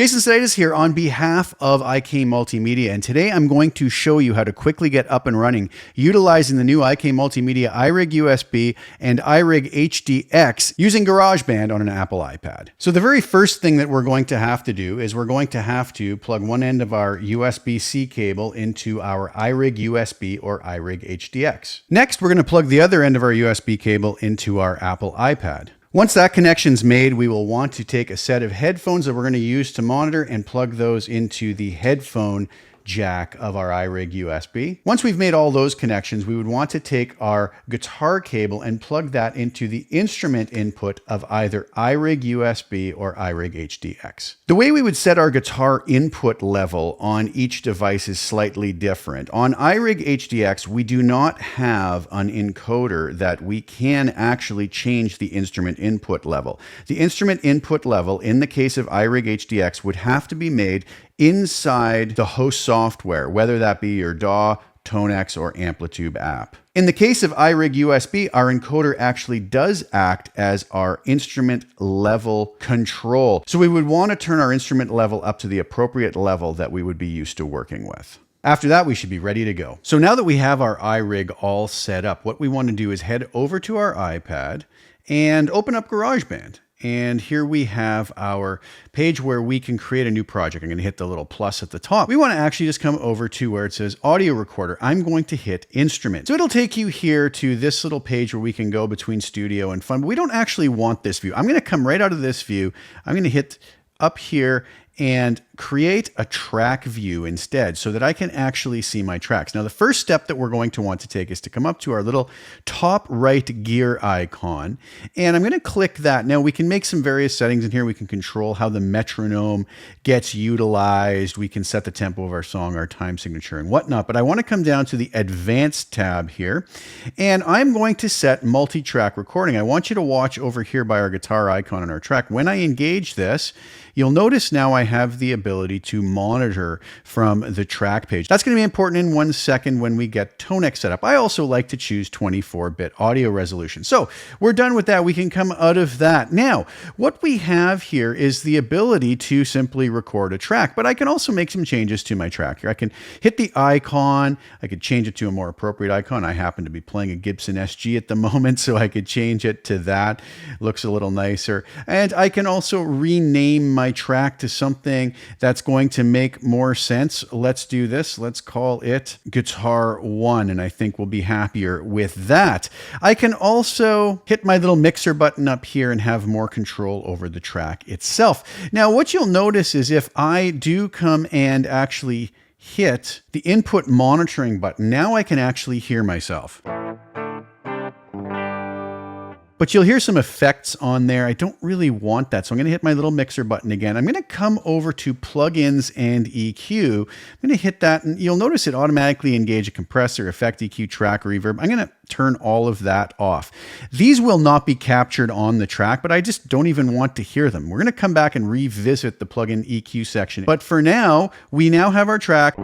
Jason Sadites here on behalf of IK Multimedia, and today I'm going to show you how to quickly get up and running utilizing the new IK Multimedia iRig USB and iRig HDX using GarageBand on an Apple iPad. So the very first thing that we're going to have to do is we're going to have to plug one end of our USB-C cable into our iRig USB or iRig HDX. Next, we're going to plug the other end of our USB cable into our Apple iPad. Once that connection's made, we will want to take a set of headphones that we're going to use to monitor and plug those into the headphone jack of our iRig USB. Once we've made all those connections, we would want to take our guitar cable and plug that into the instrument input of either iRig USB or iRig HDX. The way we would set our guitar input level on each device is slightly different. On iRig HDX, we do not have an encoder that we can actually change the instrument input level. The instrument input level, in the case of iRig HDX, would have to be made inside the host software, whether that be your DAW, Tonex, or Amplitube app. In the case of iRig USB, our encoder actually does act as our instrument level control. So we would want to turn our instrument level up to the appropriate level that we would be used to working with. After that, we should be ready to go. So now that we have our iRig all set up, what we want to do is head over to our iPad and open up GarageBand. And here we have our page where we can create a new project. I'm going to hit the little plus at the top. We want to actually just come over to where it says audio recorder. I'm going to hit instrument. So it'll take you here to this little page where we can go between studio and fun, but we don't actually want this view. I'm going to come right out of this view. I'm going to hit up here and create a track view instead so that I can actually see my tracks. Now, the first step that we're going to want to take is to come up to our little top right gear icon, and I'm going to click that. Now, we can make some various settings in here. We can control how the metronome gets utilized. We can set the tempo of our song, our time signature, and whatnot, but I want to come down to the advanced tab here, and I'm going to set multi-track recording. I want you to watch over here by our guitar icon on our track. When I engage this, you'll notice now I have the ability to monitor from the track page. That's going to be important in 1 second when we get Tonex set up. I also like to choose 24-bit audio resolution. So we're done with that. We can come out of that. Now, what we have here is the ability to simply record a track, but I can also make some changes to my track here. I can hit the icon. I could change it to a more appropriate icon. I happen to be playing a Gibson SG at the moment, so I could change it to that. Looks a little nicer. And I can also rename my track to something that's going to make more sense. Let's do this. Let's call it Guitar 1, and I think we'll be happier with that. I can also hit my little mixer button up here and have more control over the track itself. Now, what you'll notice is if I do come and actually hit the input monitoring button, now I can actually hear myself. But you'll hear some effects on there. I don't really want that. So I'm going to hit my little mixer button again. I'm going to come over to plugins and EQ. I'm going to hit that, and you'll notice it automatically engage a compressor, effect, EQ, track, reverb. I'm going to turn all of that off. These will not be captured on the track, but I just don't even want to hear them. We're going to come back and revisit the plugin EQ section. But for now, we now have our track.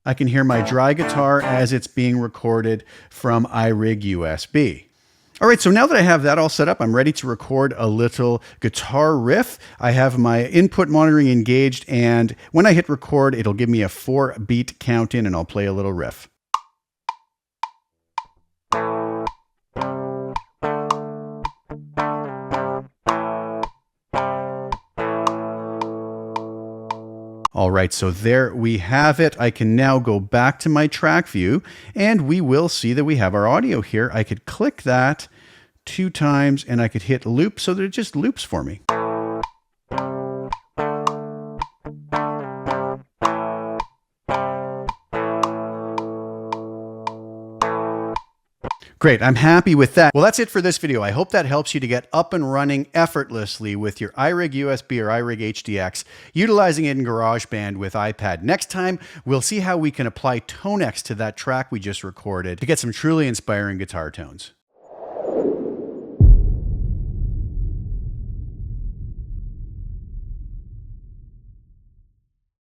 I can hear my dry guitar as it's being recorded from iRig USB. All right, so now that I have that all set up, I'm ready to record a little guitar riff. I have my input monitoring engaged, and when I hit record, it'll give me a 4-beat count in, and I'll play a little riff. All right, so there we have it. I can now go back to my track view, and we will see that we have our audio here. I could click that 2 times, and I could hit loop so that it just loops for me. Great, I'm happy with that. Well, that's it for this video. I hope that helps you to get up and running effortlessly with your iRig USB or iRig HDX, utilizing it in GarageBand with iPad. Next time, we'll see how we can apply Tonex to that track we just recorded to get some truly inspiring guitar tones.